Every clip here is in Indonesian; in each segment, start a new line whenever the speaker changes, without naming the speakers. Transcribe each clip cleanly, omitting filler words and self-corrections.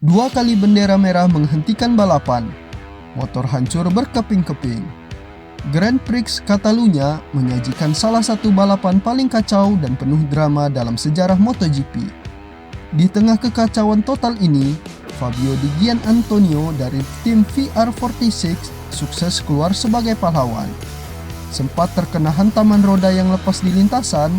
Dua kali bendera merah menghentikan balapan. Motor hancur berkeping-keping. Grand Prix Catalunya menyajikan salah satu balapan paling kacau dan penuh drama dalam sejarah MotoGP. Di tengah kekacauan total ini, Fabio Di Gianantonio dari tim VR46 sukses keluar sebagai pahlawan. Sempat terkena hantaman roda yang lepas di lintasan,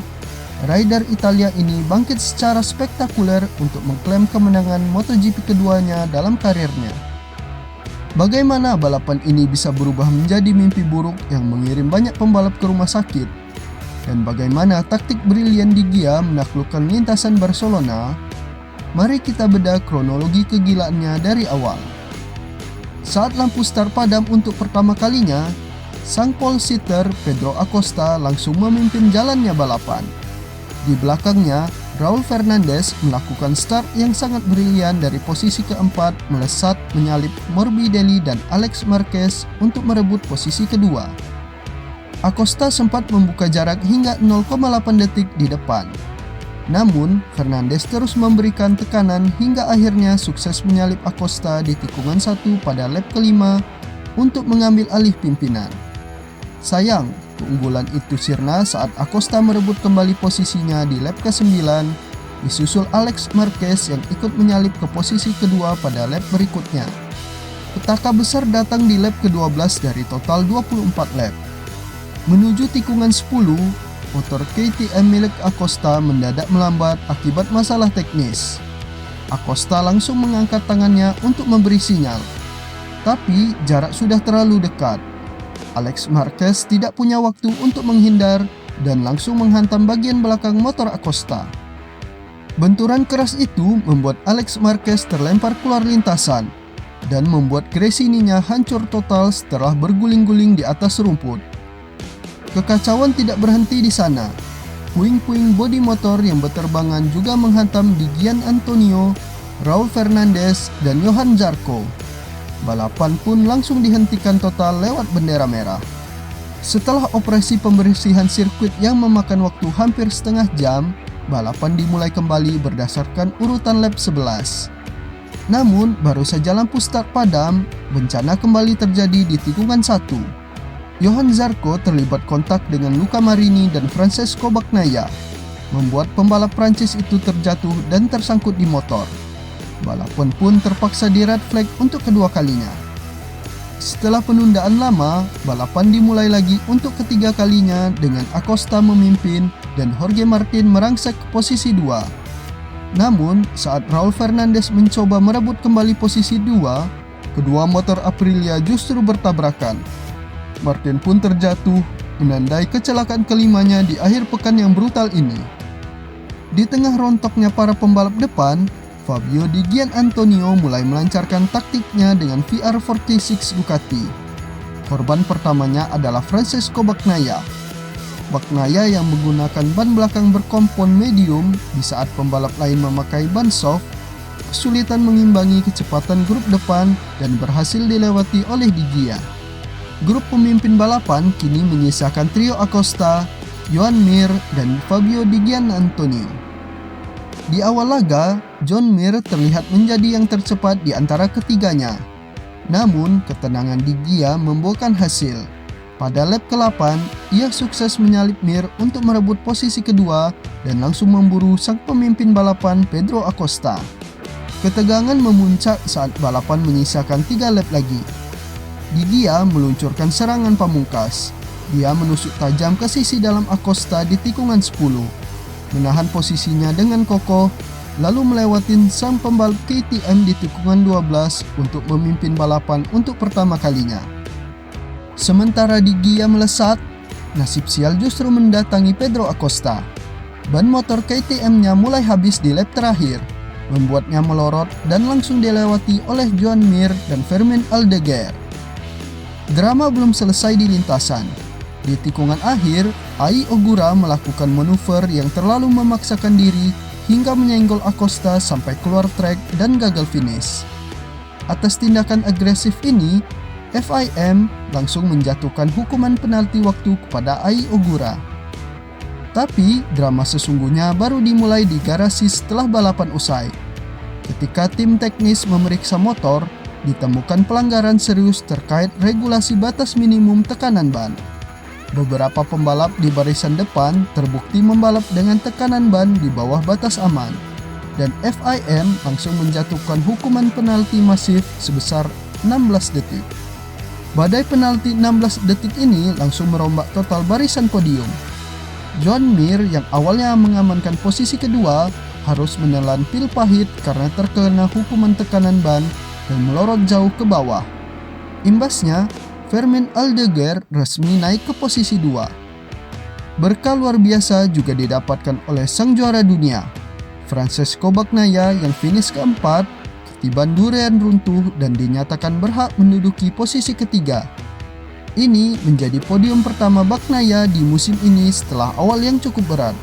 rider Italia ini bangkit secara spektakuler untuk mengklaim kemenangan MotoGP keduanya dalam karirnya. Bagaimana balapan ini bisa berubah menjadi mimpi buruk yang mengirim banyak pembalap ke rumah sakit? Dan bagaimana taktik brilian Di Gia menaklukkan lintasan Barcelona? Mari kita bedah kronologi kegilaannya dari awal. Saat lampu start padam untuk pertama kalinya, sang pole sitter Pedro Acosta langsung memimpin jalannya balapan. Di belakangnya, Raul Fernandez melakukan start yang sangat brilian dari posisi keempat, melesat menyalip Morbidelli dan Alex Marquez untuk merebut posisi kedua. Acosta sempat membuka jarak hingga 0,8 detik di depan. Namun, Fernandez terus memberikan tekanan hingga akhirnya sukses menyalip Acosta di tikungan 1 pada lap kelima untuk mengambil alih pimpinan. Sayang, keunggulan itu sirna saat Acosta merebut kembali posisinya di lap ke-9, disusul Alex Marquez yang ikut menyalip ke posisi kedua pada lap berikutnya. Petaka besar datang di lap ke-12 dari total 24 lap. Menuju tikungan 10, motor KTM milik Acosta mendadak melambat akibat masalah teknis. Acosta langsung mengangkat tangannya untuk memberi sinyal, tapi jarak sudah terlalu dekat. Alex Marquez tidak punya waktu untuk menghindar dan langsung menghantam bagian belakang motor Acosta. Benturan keras itu membuat Alex Marquez terlempar keluar lintasan dan membuat Gresini-nya hancur total setelah berguling-guling di atas rumput. Kekacauan tidak berhenti di sana. Puing-puing bodi motor yang berterbangan juga menghantam Di Gianantonio, Raul Fernandez, dan Johan Zarco. Balapan pun langsung dihentikan total lewat bendera merah. Setelah operasi pembersihan sirkuit yang memakan waktu hampir setengah jam, balapan dimulai kembali berdasarkan urutan lap 11. Namun, baru saja lampu start padam, bencana kembali terjadi di tikungan 1. Johan Zarco terlibat kontak dengan Luca Marini dan Francesco Bagnaia, membuat pembalap Prancis itu terjatuh dan tersangkut di motor. Balapan pun terpaksa di red flag untuk kedua kalinya. Setelah penundaan lama, balapan dimulai lagi untuk ketiga kalinya dengan Acosta memimpin dan Jorge Martin merangsek ke posisi 2. Namun, saat Raul Fernandez mencoba merebut kembali posisi 2, kedua motor Aprilia justru bertabrakan. Martin pun terjatuh, menandai kecelakaan kelimanya di akhir pekan yang brutal ini. Di tengah rontoknya para pembalap depan, Fabio Di Gianantonio mulai melancarkan taktiknya dengan VR46 Ducati. Korban pertamanya adalah Francesco Bagnaia. Bagnaia yang menggunakan ban belakang berkompon medium di saat pembalap lain memakai ban soft, kesulitan mengimbangi kecepatan grup depan dan berhasil dilewati oleh Di Gia. Grup pemimpin balapan kini menyisakan trio Acosta, Joan Mir, dan Fabio Di Gianantonio. Di awal laga, Joan Mir terlihat menjadi yang tercepat di antara ketiganya. Namun, ketenangan Di Gia membuahkan hasil. Pada lap ke-8, ia sukses menyalip Mir untuk merebut posisi kedua dan langsung memburu sang pemimpin balapan Pedro Acosta. Ketegangan memuncak saat balapan menyisakan 3 lap lagi. Di Gia meluncurkan serangan pamungkas. Dia menusuk tajam ke sisi dalam Acosta di tikungan 10, menahan posisinya dengan kokoh, lalu melewatin sang pembalap KTM di tikungan 12 untuk memimpin balapan untuk pertama kalinya. Sementara Di Gia melesat, nasib sial justru mendatangi Pedro Acosta. Ban motor KTM-nya mulai habis di lap terakhir, membuatnya melorot dan langsung dilewati oleh Joan Mir dan Fermin Aldeguer. Drama belum selesai di lintasan. Di tikungan akhir, Ai Ogura melakukan manuver yang terlalu memaksakan diri hingga menyenggol Acosta sampai keluar trek dan gagal finish. Atas tindakan agresif ini, FIM langsung menjatuhkan hukuman penalti waktu kepada Ai Ogura. Tapi, drama sesungguhnya baru dimulai di garasi setelah balapan usai. Ketika tim teknis memeriksa motor, ditemukan pelanggaran serius terkait regulasi batas minimum tekanan ban. Beberapa pembalap di barisan depan terbukti membalap dengan tekanan ban di bawah batas aman, dan FIM langsung menjatuhkan hukuman penalti masif sebesar 16 detik. Badai penalti 16 detik ini langsung merombak total barisan podium. Joan Mir yang awalnya mengamankan posisi kedua harus menelan pil pahit karena terkena hukuman tekanan ban dan melorot jauh ke bawah. Imbasnya, Fermin Aldeguer resmi naik ke posisi 2. Berkah luar biasa juga didapatkan oleh sang juara dunia, Francesco Bagnaia yang finish keempat, ketiban durian runtuh dan dinyatakan berhak menduduki posisi ketiga. Ini menjadi podium pertama Bagnaia di musim ini setelah awal yang cukup berat.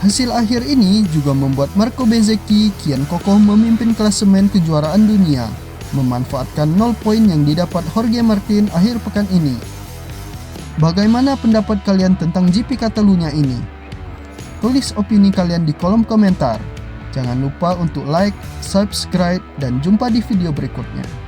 Hasil akhir ini juga membuat Marco Bezzecchi kian kokoh memimpin klasemen kejuaraan dunia, memanfaatkan 0 poin yang didapat Jorge Martin akhir pekan ini. Bagaimana pendapat kalian tentang GP Catalunya ini? Tulis opini kalian di kolom komentar. Jangan lupa untuk like, subscribe, dan jumpa di video berikutnya.